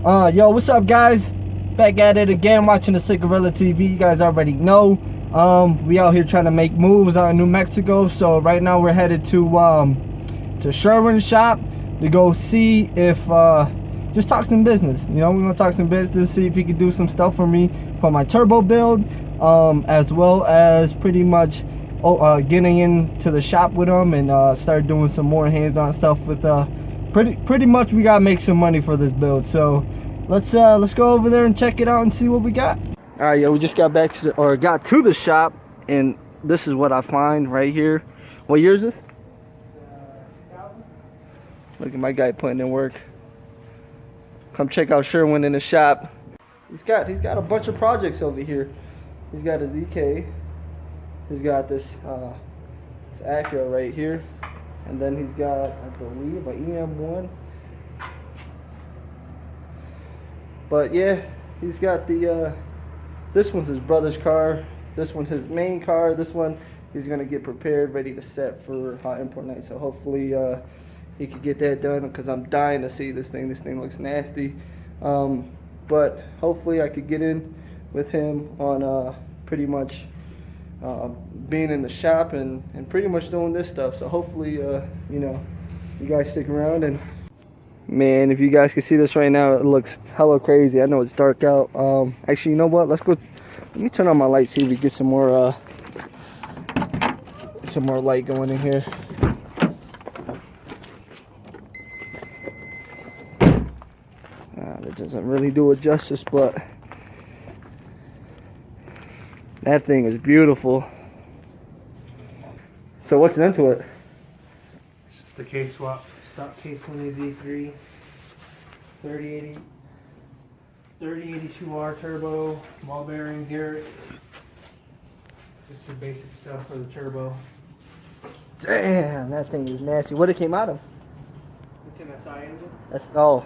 Yo, what's up, guys? Back at it again, watching the Cigarilla TV. You guys already know. We out here trying to make moves out in New Mexico. So right now we're headed to Sherwin's shop to go see if just talk some business. You know, we're gonna talk some business, see if he could do some stuff for me for my turbo build, as well as pretty much getting into the shop with him and start doing some more hands-on stuff with pretty much we gotta make some money for this build. So let's go over there and check it out and see what we got. All right, yo, we just got back to got to the shop, and this is what I find right here. What year is this? Look at my guy putting in work. Come check out Sherwin in the shop. He's got a bunch of projects over here. He's got his EK. He's got this Acura right here. And then he's got, I believe, an EM1. But yeah, he's got the, this one's his brother's car. This one's his main car. This one he's gonna get prepared, ready to set for hot import night. So hopefully he could get that done, because I'm dying to see this thing. This thing looks nasty. But hopefully I could get in with him on pretty much being in the shop and pretty much doing this stuff. So hopefully you know, you guys stick around. And man, if you guys can see this right now, it looks hella crazy. I know it's dark out. Actually, you know what, let's go, let me turn on my light, see if we get some more light going in here. That doesn't really do it justice, but that thing is beautiful. So what's into it? It's just the case swap, stock K20 Z3, 3082R turbo, ball bearing, Garrett. Just your basic stuff for the turbo. Damn, that thing is nasty. What it came out of? It's an SI engine. That's, oh,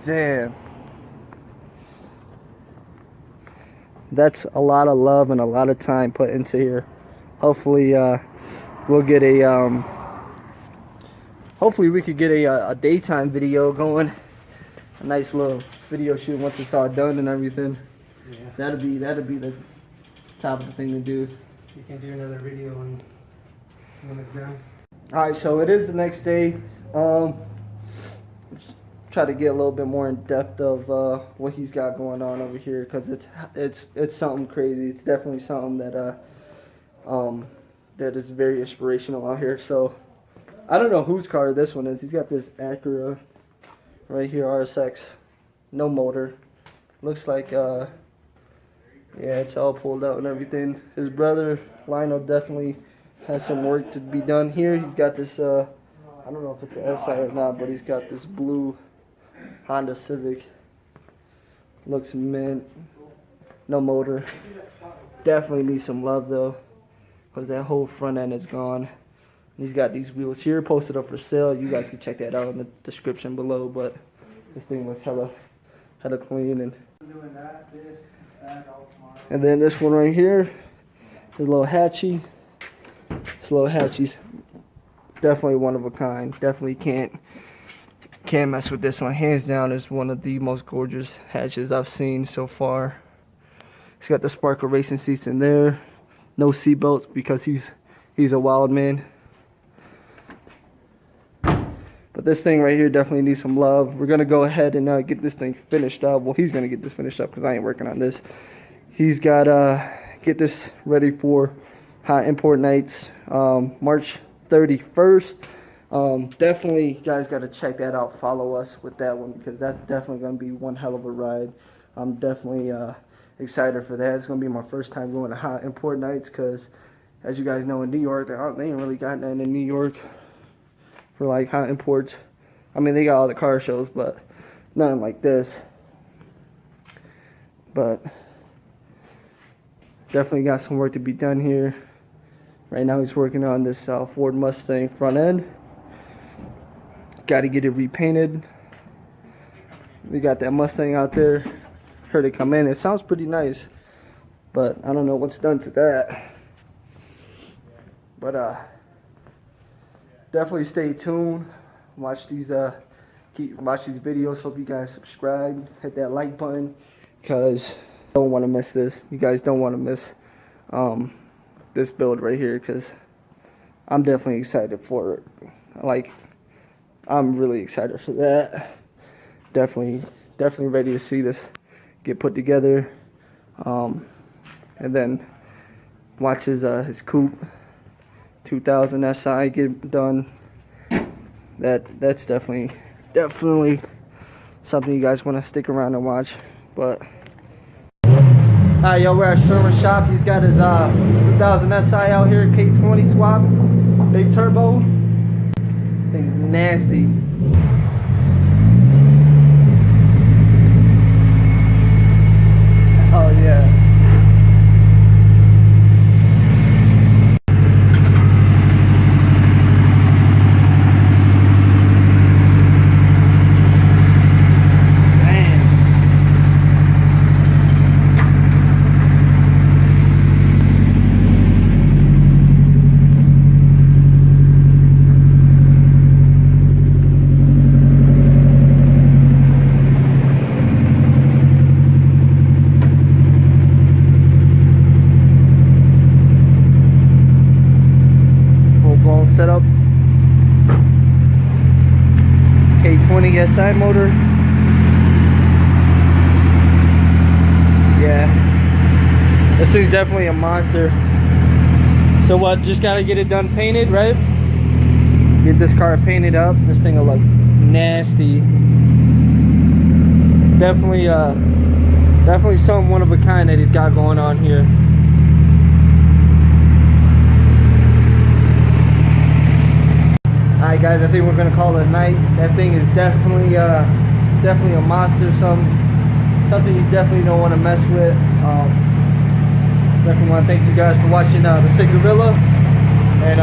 damn. That's a lot of love and a lot of time put into here. Hopefully we'll get a hopefully we could get a daytime video going, a nice little video shoot once it's all done and everything. Yeah. That'd be the top of the thing to do. You can do another video when it's done. Alright, so it is the next day. Try to get a little bit more in depth of what he's got going on over here, because it's something crazy. It's definitely something that that is very inspirational out here. So I don't know whose car this one is. He's got this Acura right here, RSX, no motor. Looks like yeah, it's all pulled out and everything. His brother Lionel definitely has some work to be done here. He's got this I don't know if it's an SI or not, but he's got this blue Honda Civic. Looks mint. No motor. Definitely needs some love though, because that whole front end is gone. And he's got these wheels here posted up for sale. You guys can check that out in the description below. But this thing was hella clean. And then this one right here, this little hatchie. This little hatchie's definitely one of a kind. Definitely can't mess with this one. Hands down, is one of the most gorgeous hatches I've seen so far. He's got the Sparkle racing seats in there. No seat belts because he's a wild man. But this thing right here definitely needs some love. We're gonna go ahead and get this thing finished up. Well, he's gonna get this finished up because I ain't working on this. He's got get this ready for hot import nights, March 31st. Definitely, you guys got to check that out. Follow us with that one, because that's definitely going to be one hell of a ride. I'm definitely excited for that. It's going to be my first time going to hot import nights, because as you guys know, in New York, they ain't really got nothing in New York for like hot imports. I mean, they got all the car shows, but nothing like this. But definitely got some work to be done here. Right now he's working on this Ford Mustang front end. Got to get it repainted. We got that Mustang out there. Heard it come in. It sounds pretty nice, but I don't know what's done to that. But definitely stay tuned. Watch these keep watch these videos. Hope you guys subscribe, hit that like button, because don't want to miss this. You guys don't want to miss this build right here, because I'm definitely excited for it. Like, I'm really excited for that. Definitely ready to see this get put together. And then watch his coupe 2000 SI get done. That's definitely something you guys want to stick around and watch. But alright, yo, we're at Sherwin's shop. He's got his 2000 SI out here, K20 swap, big turbo. Thing's nasty. Oh yeah. Setup, K20 SI motor. Yeah, this thing's definitely a monster. So what, just gotta get it done painted, right? Get this car painted up. This thing will look nasty. Definitely something one of a kind that he's got going on here. Alright guys, I think we're gonna call it a night. That thing is definitely a monster. Something you definitely don't want to mess with. Definitely want to thank you guys for watching the Cigarilla, and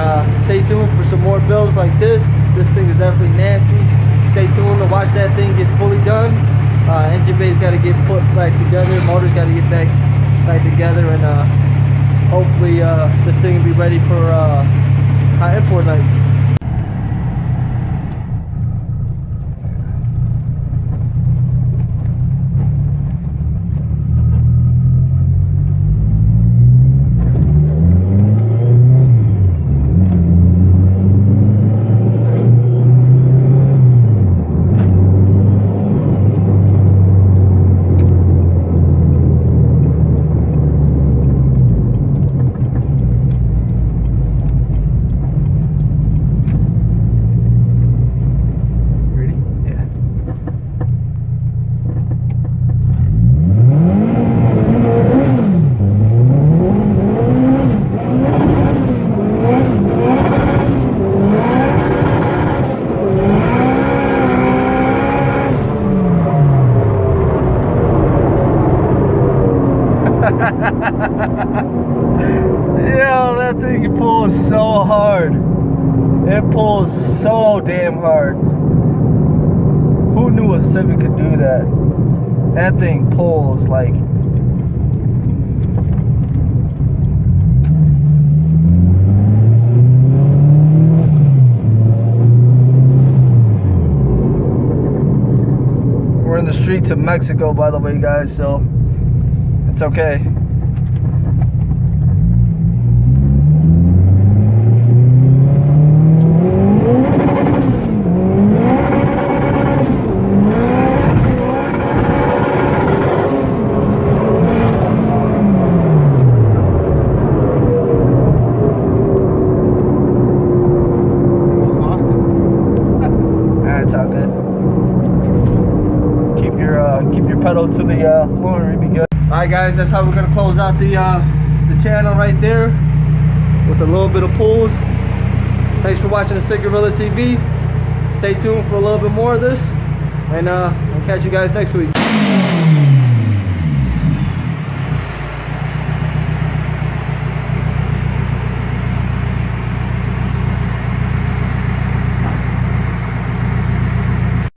stay tuned for some more builds like this. This thing is definitely nasty. Stay tuned to watch that thing get fully done. Engine bay's got to get put back together. Motor's got to get back together, and hopefully this thing will be ready for high import nights. Yo, that thing pulls so hard. It pulls so damn hard. Who knew a Civic could do that? That thing pulls like... We're in the streets of Mexico, by the way, guys, so it's okay. Pedal to the floor, it'd be good. Alright guys, that's how we're gonna close out the channel right there with a little bit of pulls. Thanks for watching the Cigarilla TV. Stay tuned for a little bit more of this, and I'll catch you guys next week.